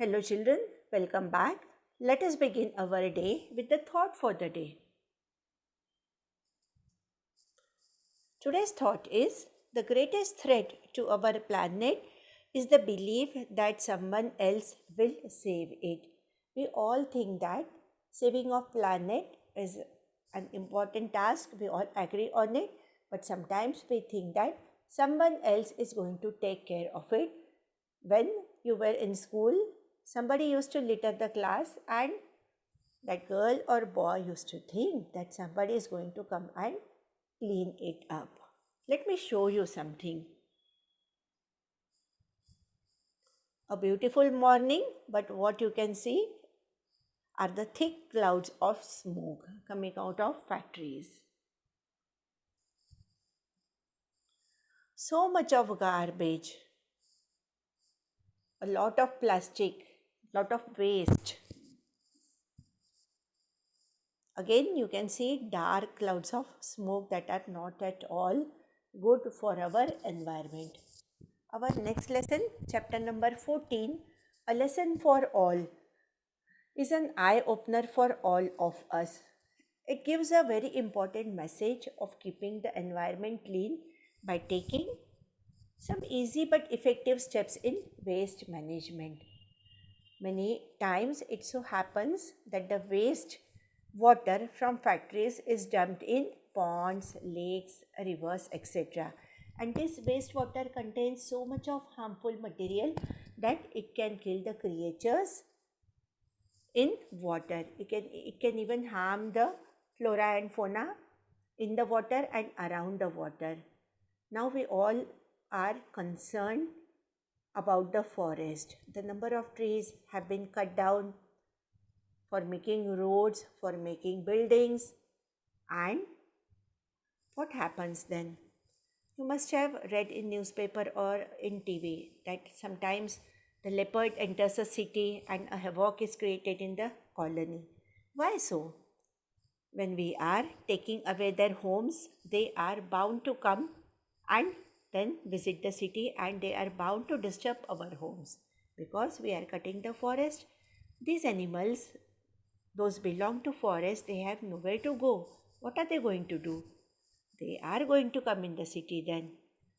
Hello, children, welcome back. Let us begin our day with the thought for the day. Today's thought is the greatest threat to our planet is the belief that someone else will save it. We all think that saving of planet is an important task. We all agree on it, but sometimes we think that someone else is going to take care of it. When you were in school, somebody used to litter the class, and that girl or boy used to think that somebody is going to come and clean it up. Let me show you something. A beautiful morning, but what you can see are the thick clouds of smoke coming out of factories. So much of garbage, a lot of plastic, lot of waste. Again, you can see dark clouds of smoke that are not at all good for our environment. Our next lesson, chapter number 14, A Lesson for All, is an eye opener for all of us. It gives a very important message of keeping the environment clean by taking some easy but effective steps in waste management. Many times it so happens that the waste water from factories is dumped in ponds, lakes, rivers, etc. And this wastewater contains so much of harmful material that it can kill the creatures in water. It can even harm the flora and fauna in the water and around the water. Now we all are concerned about the forest. The number of trees have been cut down for making roads, for making buildings, and what happens then? You must have read in newspaper or in TV that sometimes the leopard enters a city and a havoc is created in the colony. Why so? When we are taking away their homes, they are bound to come and then visit the city, and they are bound to disturb our homes because we are cutting the forest. These animals, those belong to forest, they have nowhere to go. What are they going to do? They are going to come in the city then.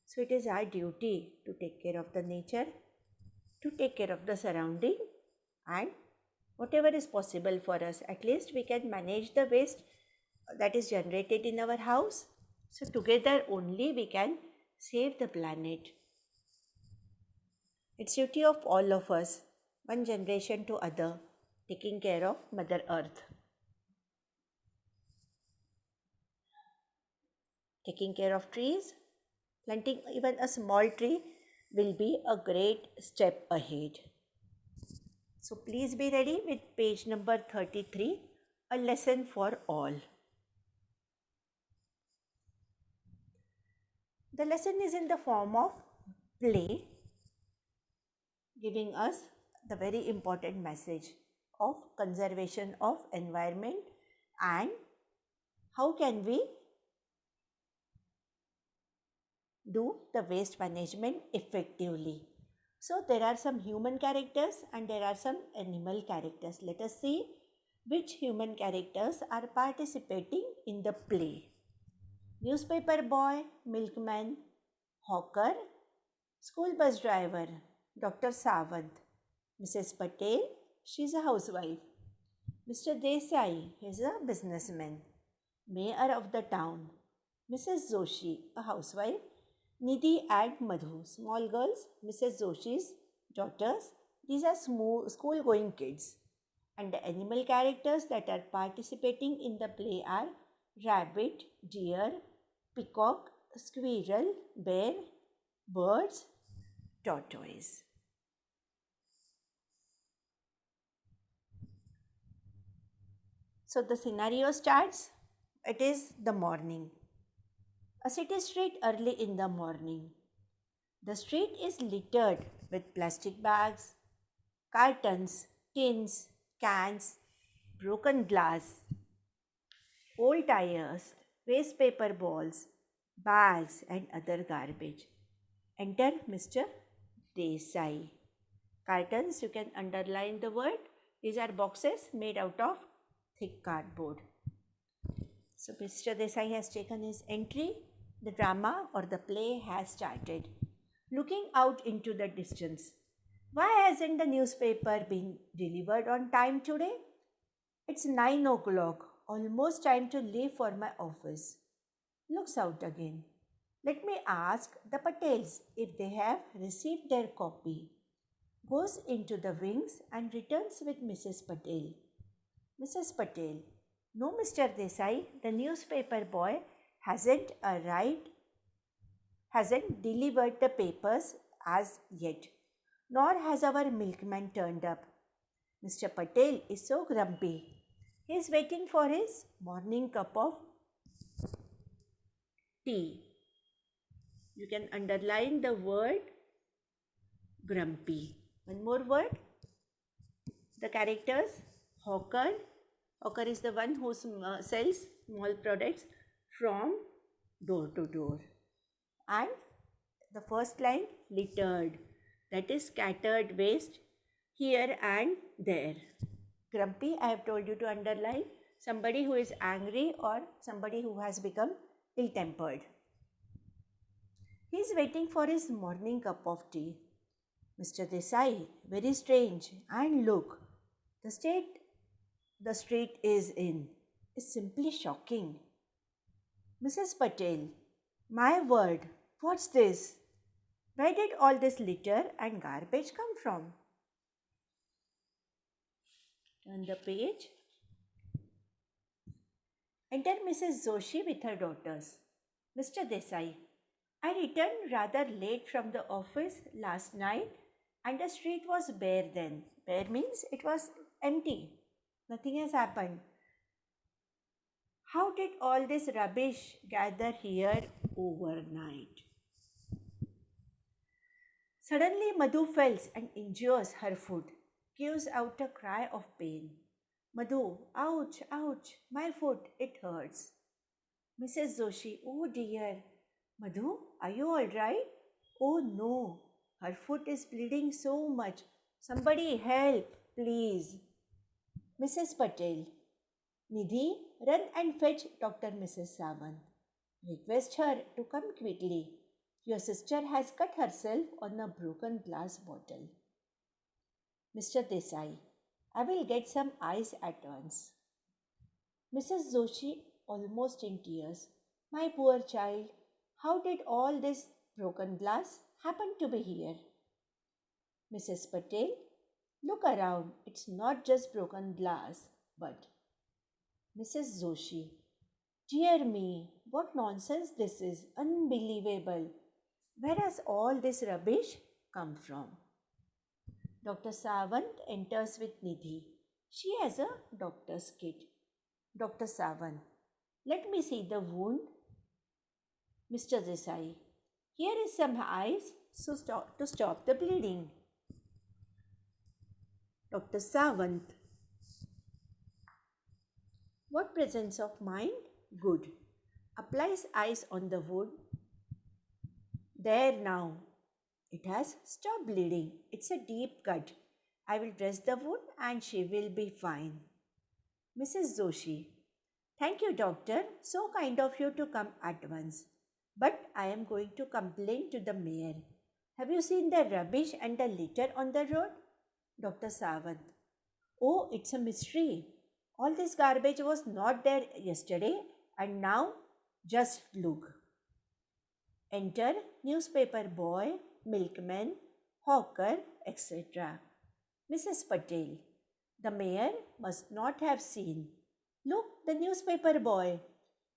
So it is our duty to take care of the nature, to take care of the surrounding, and whatever is possible for us, at least we can manage the waste that is generated in our house. So together only we can save the planet. It's duty of all of us, one generation to other, taking care of Mother Earth. Taking care of trees, planting even a small tree will be a great step ahead. So please be ready with page number 33, A Lesson for All. The lesson is in the form of play, giving us the very important message of conservation of environment and how can we do the waste management effectively. So there are some human characters and there are some animal characters. Let us see which human characters are participating in the play. Newspaper boy, milkman, hawker, school bus driver, Dr. Sawant, Mrs. Patel, she is a housewife. Mr. Desai, he is a businessman. Mayor of the town, Mrs. Joshi, a housewife. Nidhi and Madhu, small girls, Mrs. Joshi's daughters. These are school going kids. And the animal characters that are participating in the play are rabbit, deer, peacock, squirrel, bear, birds, tortoise. So the scenario starts. It is the morning. A city street early in the morning. The street is littered with plastic bags, cartons, tins, cans, broken glass, old tires, waste paper balls, bags, and other garbage. Enter Mr. Desai. Cartons, you can underline the word. These are boxes made out of thick cardboard. So Mr. Desai has taken his entry. The drama or the play has started. Looking out into the distance. Why hasn't the newspaper been delivered on time today? It's 9 o'clock, almost time to leave for my office. Looks out again. Let me ask the Patels if they have received their copy. Goes into the wings and returns with Mrs. Patel. Mrs. Patel, no, Mr. Desai, the newspaper boy hasn't arrived, hasn't delivered the papers as yet, nor has our milkman turned up. Mr. Patel is so grumpy. He is waiting for his morning cup of tea. You can underline the word grumpy. One more word. The characters hawker. Hawker is the one who sells small products from door to door. And the first line littered. That is scattered waste here and there. Grumpy, I have told you to underline somebody who is angry or somebody who has become ill-tempered. He is waiting for his morning cup of tea. Mr. Desai, very strange. And look, the state the street is in is simply shocking. Mrs. Patel, my word, what's this? Where did all this litter and garbage come from? Turn the page. Enter Mrs. Joshi with her daughters. Mr. Desai, I returned rather late from the office last night and the street was bare then. Bare means it was empty. Nothing has happened. How did all this rubbish gather here overnight? Suddenly Madhu falls and injures her foot, gives out a cry of pain. Madhu, ouch, ouch, my foot, it hurts. Mrs. Joshi, oh dear. Madhu, are you all right? Oh no, her foot is bleeding so much. Somebody help, please. Mrs. Patel, Nidhi, run and fetch Dr. Mrs. Sawant. Request her to come quickly. Your sister has cut herself on a broken glass bottle. Mr. Desai, I will get some ice at once. Mrs. Joshi, almost in tears, my poor child, how did all this broken glass happen to be here? Mrs. Patel, look around, it's not just broken glass, but Mrs. Joshi, dear me, what nonsense this is, unbelievable. Where has all this rubbish come from? Dr. Sawant enters with Nidhi. She has a doctor's kit. Dr. Sawant, let me see the wound. Mr. Desai, here is some ice to stop the bleeding. Dr. Sawant, what presence of mind? Good. Applies ice on the wound. There now. It has stopped bleeding. It's a deep cut. I will dress the wound and she will be fine. Mrs. Joshi, thank you, doctor. So kind of you to come at once. But I am going to complain to the mayor. Have you seen the rubbish and the litter on the road? Dr. Sawant, oh, it's a mystery. All this garbage was not there yesterday and now just look. Enter newspaper boy, milkman, hawker, etc. Mrs. Patel, the mayor must not have seen. Look, the newspaper boy.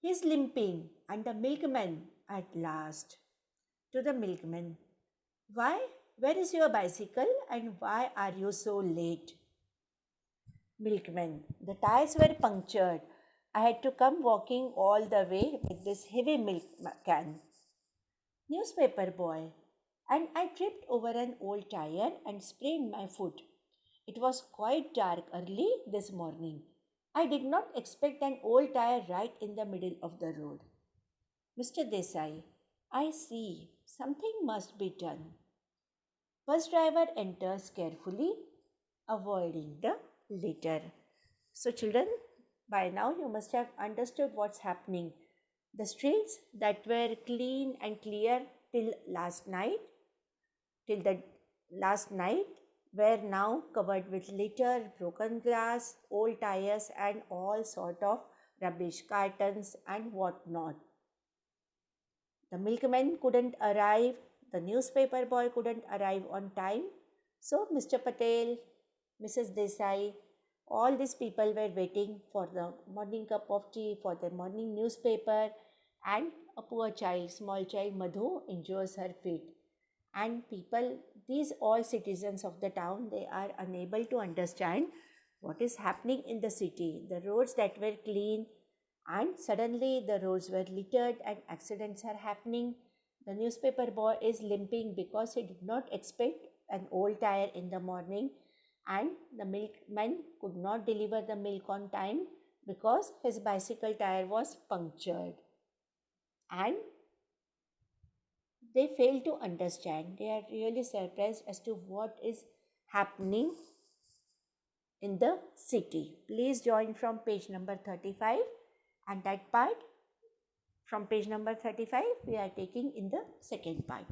He is limping and the milkman at last. To the milkman, why? Where is your bicycle and why are you so late? Milkman, the tires were punctured. I had to come walking all the way with this heavy milk can. Newspaper boy, and I tripped over an old tire and sprained my foot. It was quite dark early this morning. I did not expect an old tire right in the middle of the road. Mr. Desai, I see. Something must be done. Bus driver enters carefully, avoiding the litter. So, children, by now you must have understood what's happening. The streets that were clean and clear till the last night, were now covered with litter, broken glass, old tires, and all sort of rubbish, cartons, and whatnot. The milkman couldn't arrive, the newspaper boy couldn't arrive on time. So, Mr. Patel, Mrs. Desai, all these people were waiting for the morning cup of tea, for the morning newspaper, and a poor child, small child Madhu, enjoys her fate. And people, these all citizens of the town, they are unable to understand what is happening in the city. The roads that were clean, and suddenly the roads were littered and accidents are happening. The newspaper boy is limping because he did not expect an old tire in the morning, and the milkman could not deliver the milk on time because his bicycle tire was punctured. And they fail to understand. They are really surprised as to what is happening in the city. Please join from page number 35, and that part from page number 35 we are taking in the second part.